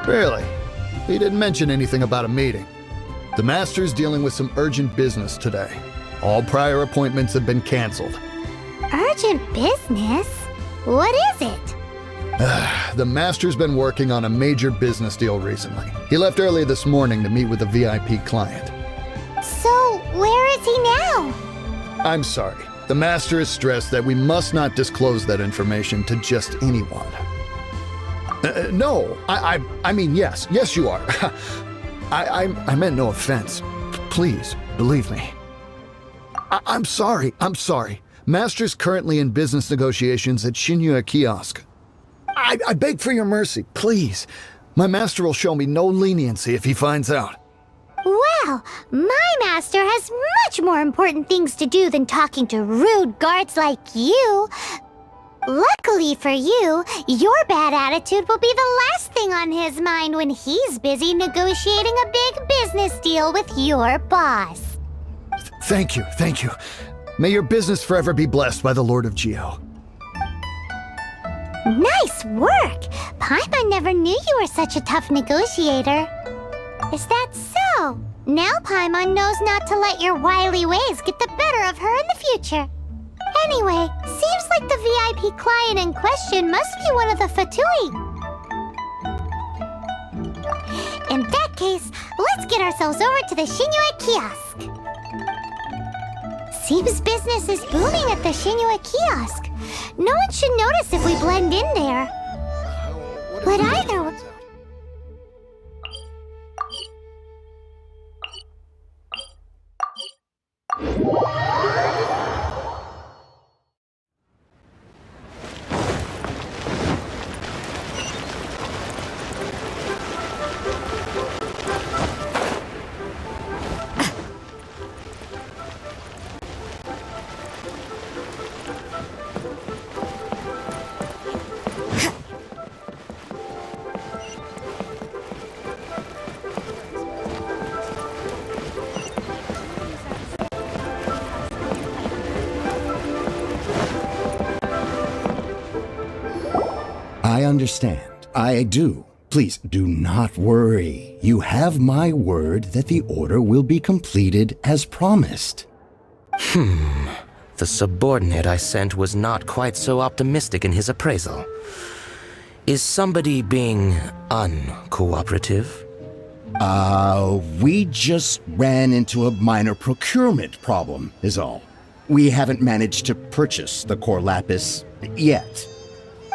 Really? He didn't mention anything about a meeting. The Master's dealing with some urgent business today. All prior appointments have been canceled. Urgent business? What is it? The Master's been working on a major business deal recently. He left early this morning to meet with a VIP client. So, where is he now? I'm sorry. The Master is stressed that we must not disclose that information to just anyone. No, I mean, yes, you are. I meant no offense. Please, believe me. I'm sorry. Master's currently in business negotiations at Xingqiu Kiosk. I beg for your mercy, please. My master will show me no leniency if he finds out. Well, my master has much more important things to do than talking to rude guards like you. Luckily for you, your bad attitude will be the last thing on his mind when he's busy negotiating a big business deal with your boss. Thank you. May your business forever be blessed by the Lord of Geo. Nice work! Paimon never knew you were such a tough negotiator. Is that so? Now Paimon knows not to let your wily ways get the better of her in the future. Anyway, seems like the VIP client in question must be one of the Fatui. In that case, let's get ourselves over to the Xingqiu Kiosk. Seems business is booming at the Xingqiu Kiosk. No one should notice if we blend in there. But either way... I understand. I do. Please do not worry. You have my word that the order will be completed as promised. The subordinate I sent was not quite so optimistic in his appraisal. Is somebody being uncooperative? We just ran into a minor procurement problem, is all. We haven't managed to purchase the core lapis yet.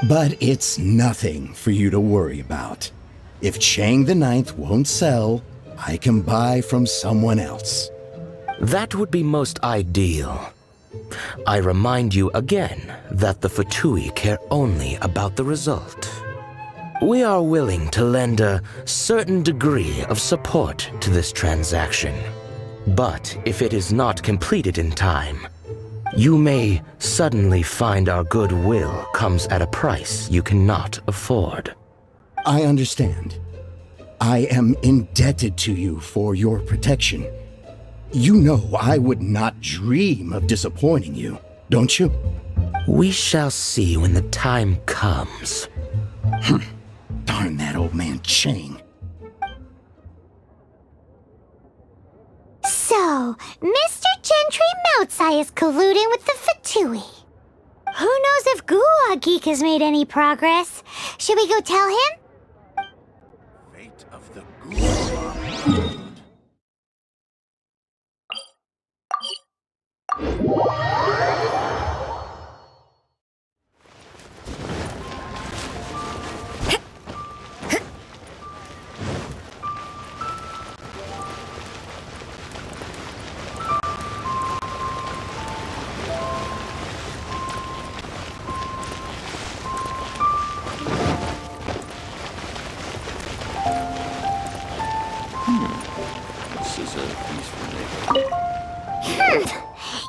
But it's nothing for you to worry about. If Chang the Ninth won't sell, I can buy from someone else. That would be most ideal. I remind you again that the Fatui care only about the result. We are willing to lend a certain degree of support to this transaction. But if it is not completed in time, you may suddenly find our goodwill comes at a price you cannot afford. I understand. I am indebted to you for your protection. You know I would not dream of disappointing you, don't you? We shall see when the time comes. Darn that old man Chang. So, Mr. Gentry Moutsai is colluding with the Fatui. Who knows if Guhua Geek has made any progress? Should we go tell him? Fate of the Guhua.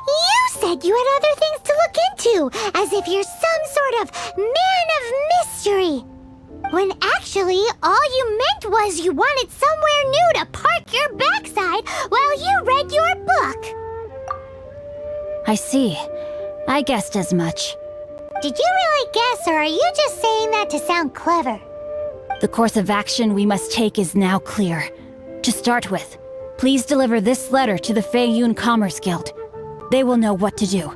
You said you had other things to look into, as if you're some sort of man of mystery. When actually, all you meant was you wanted somewhere new to park your backside while you read your book. I see. I guessed as much. Did you really guess, or are you just saying that to sound clever? The course of action we must take is now clear. To start with, please deliver this letter to the Feiyun Commerce Guild. They will know what to do.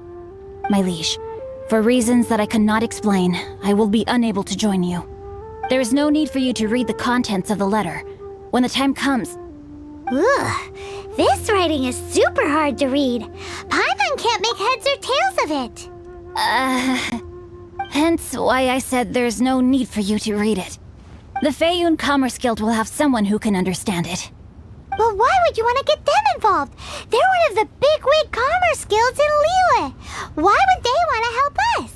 My liege, for reasons that I cannot explain, I will be unable to join you. There is no need for you to read the contents of the letter. When the time comes... Ugh, this writing is super hard to read. Paimon can't make heads or tails of it. Hence why I said there's no need for you to read it. The Feiyun Commerce Guild will have someone who can understand it. But why would you want to get them involved? They're one of the bigwig commerce guilds in Liyue. Why would they want to help us?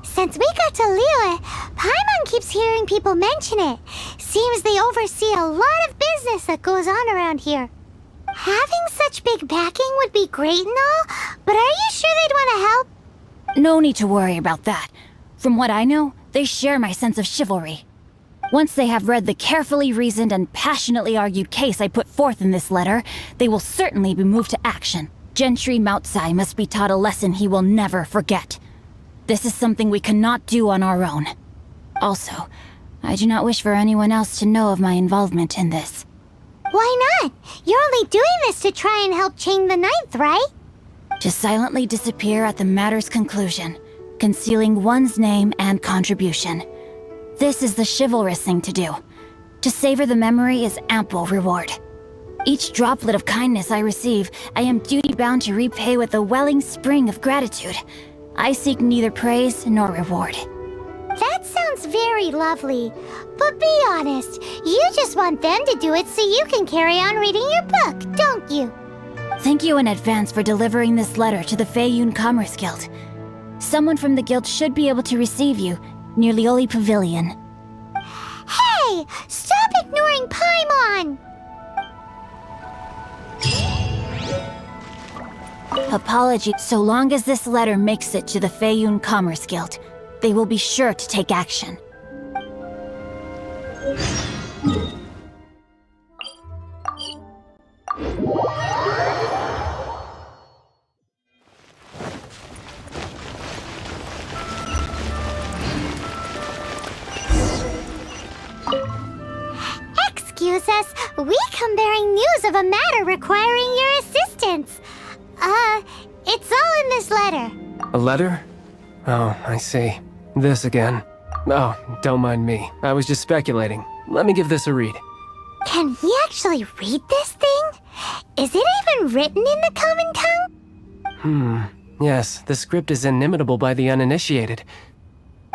Since we got to Liyue, Paimon keeps hearing people mention it. Seems they oversee a lot of business that goes on around here. Having such big backing would be great and all, but are you sure they'd want to help? No need to worry about that. From what I know, they share my sense of chivalry. Once they have read the carefully reasoned and passionately argued case I put forth in this letter, they will certainly be moved to action. Gentry Moutsai must be taught a lesson he will never forget. This is something we cannot do on our own. Also, I do not wish for anyone else to know of my involvement in this. Why not? You're only doing this to try and help Chang the Ninth, right? To silently disappear at the matter's conclusion, concealing one's name and contribution. This is the chivalrous thing to do. To savor the memory is ample reward. Each droplet of kindness I receive, I am duty-bound to repay with a welling spring of gratitude. I seek neither praise nor reward. That sounds very lovely. But be honest, you just want them to do it so you can carry on reading your book, don't you? Thank you in advance for delivering this letter to the Feiyun Commerce Guild. Someone from the guild should be able to receive you near Lioli Pavilion. Hey! Stop ignoring Paimon! Apology. So long as this letter makes it to the Feiyun Commerce Guild, they will be sure to take action. Excuse us, we come bearing news of a matter requiring your assistance. It's all in this letter. A letter? Oh, I see. This again. Oh, don't mind me. I was just speculating. Let me give this a read. Can we actually read this thing? Is it even written in the common tongue? Yes, the script is inimitable by the uninitiated.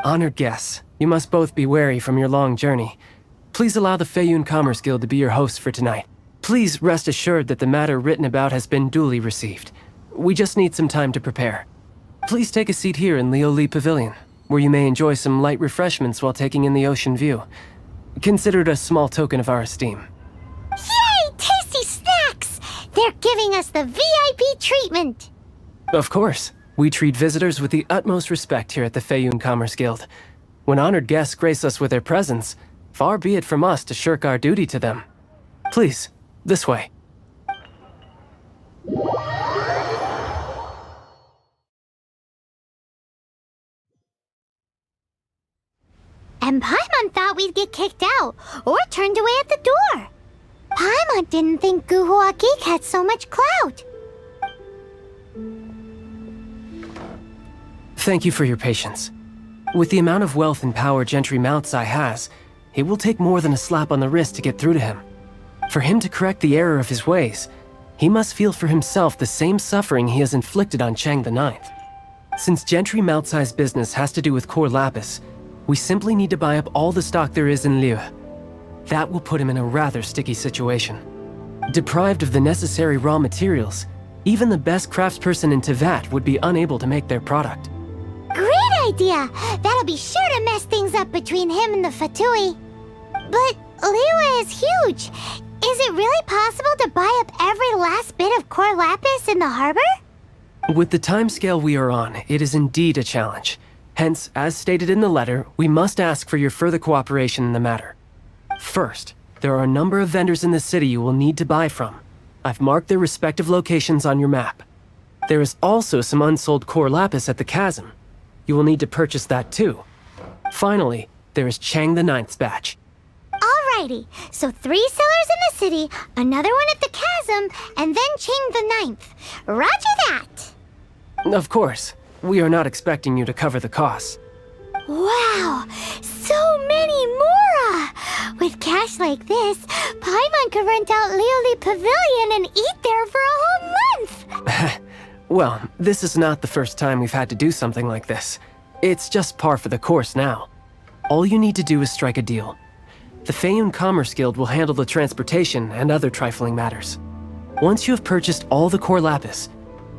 Honored guests, you must both be wary from your long journey. Please allow the Feiyun Commerce Guild to be your host for tonight. Please rest assured that the matter written about has been duly received. We just need some time to prepare. Please take a seat here in Lioli Pavilion, where you may enjoy some light refreshments while taking in the ocean view. Consider it a small token of our esteem. Yay! Tasty snacks! They're giving us the VIP treatment! Of course. We treat visitors with the utmost respect here at the Feiyun Commerce Guild. When honored guests grace us with their presence, far be it from us to shirk our duty to them. Please, this way. And Paimon thought we'd get kicked out, or turned away at the door. Paimon didn't think Guhua Geek had so much clout. Thank you for your patience. With the amount of wealth and power Gentry Moutsai has, it will take more than a slap on the wrist to get through to him. For him to correct the error of his ways, he must feel for himself the same suffering he has inflicted on Chang the Ninth. Since Gentry Moutsai's business has to do with core lapis, we simply need to buy up all the stock there is in Liyue. That will put him in a rather sticky situation. Deprived of the necessary raw materials, even the best craftsperson in Teyvat would be unable to make their product. Great idea! That'll be sure to mess things up between him and the Fatui. But Liyue is huge. Is it really possible to buy up every last bit of core lapis in the harbor? With the timescale we are on, it is indeed a challenge. Hence, as stated in the letter, we must ask for your further cooperation in the matter. First, there are a number of vendors in the city you will need to buy from. I've marked their respective locations on your map. There is also some unsold core lapis at the chasm. You will need to purchase that too. Finally, there is Chang the Ninth's batch. Alrighty, so 3 cellars in the city, another one at the chasm, and then chain the 9th. Roger that! Of course. We are not expecting you to cover the costs. Wow, so many Mora! With cash like this, Paimon could rent out Lioli Pavilion and eat there for a whole month! Well, this is not the first time we've had to do something like this. It's just par for the course now. All you need to do is strike a deal. The Feiyun Commerce Guild will handle the transportation and other trifling matters. Once you have purchased all the core lapis,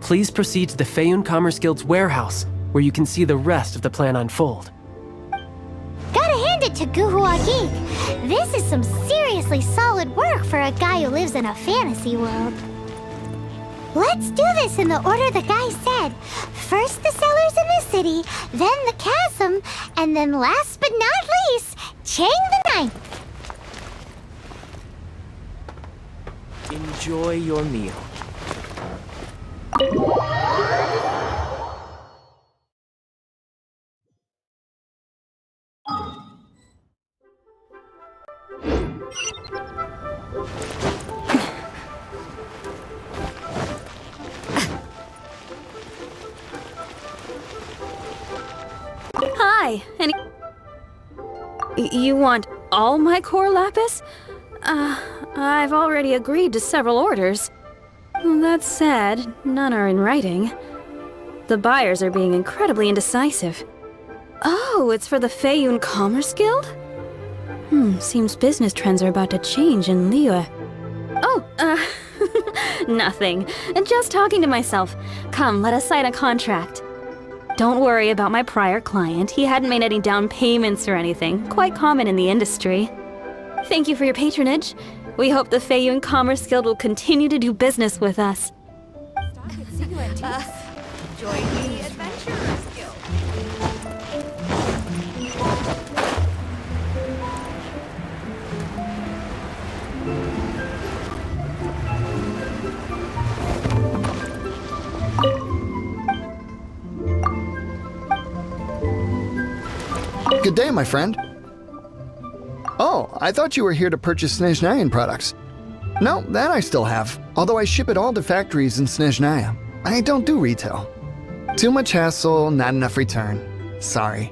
please proceed to the Feiyun Commerce Guild's warehouse, where you can see the rest of the plan unfold. Gotta hand it to Guhua Clan. This is some seriously solid work for a guy who lives in a fantasy world. Let's do this in the order the guy said. First the cellars in the city, then the chasm, and then last but not least, chain the 9th. Enjoy your meal. Hi, you want all my core lapis? I've already agreed to several orders. That said, none are in writing. The buyers are being incredibly indecisive. Oh, it's for the Feiyun Commerce Guild? Seems business trends are about to change in Liyue. Oh, nothing. Just talking to myself. Come, let us sign a contract. Don't worry about my prior client. He hadn't made any down payments or anything. Quite common in the industry. Thank you for your patronage. We hope the Feiyun Commerce Guild will continue to do business with us. Join the Adventurers Guild. Good day, my friend. Oh, I thought you were here to purchase Snezhnayan products. No, that I still have, although I ship it all to factories in Snezhnaya. I don't do retail. Too much hassle, not enough return. Sorry.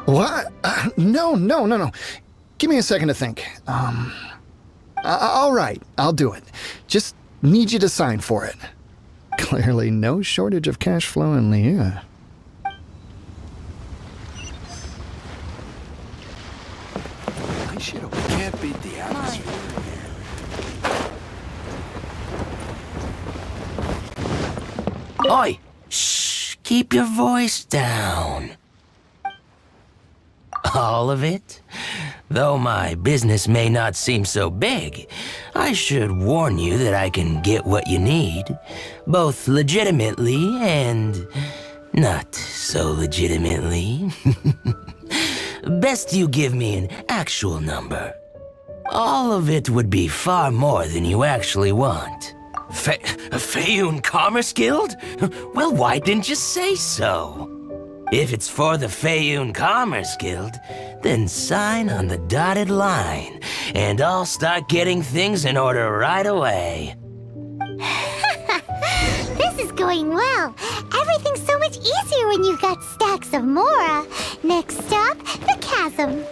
What? No. Give me a second to think. All right, I'll do it. Just need you to sign for it. Clearly no shortage of cash flow in Liyue. We can't beat the atmosphere here. Oi! Shh! Keep your voice down. All of it? Though my business may not seem so big, I should warn you that I can get what you need, both legitimately and not so legitimately. Best you give me an actual number. All of it would be far more than you actually want. Feiyun Commerce Guild? Well, why didn't you say so? If it's for the Feiyun Commerce Guild, then sign on the dotted line, and I'll start getting things in order right away. This is going well. Everything's so much easier when you've got stacks of Mora. Next stop, the chasm.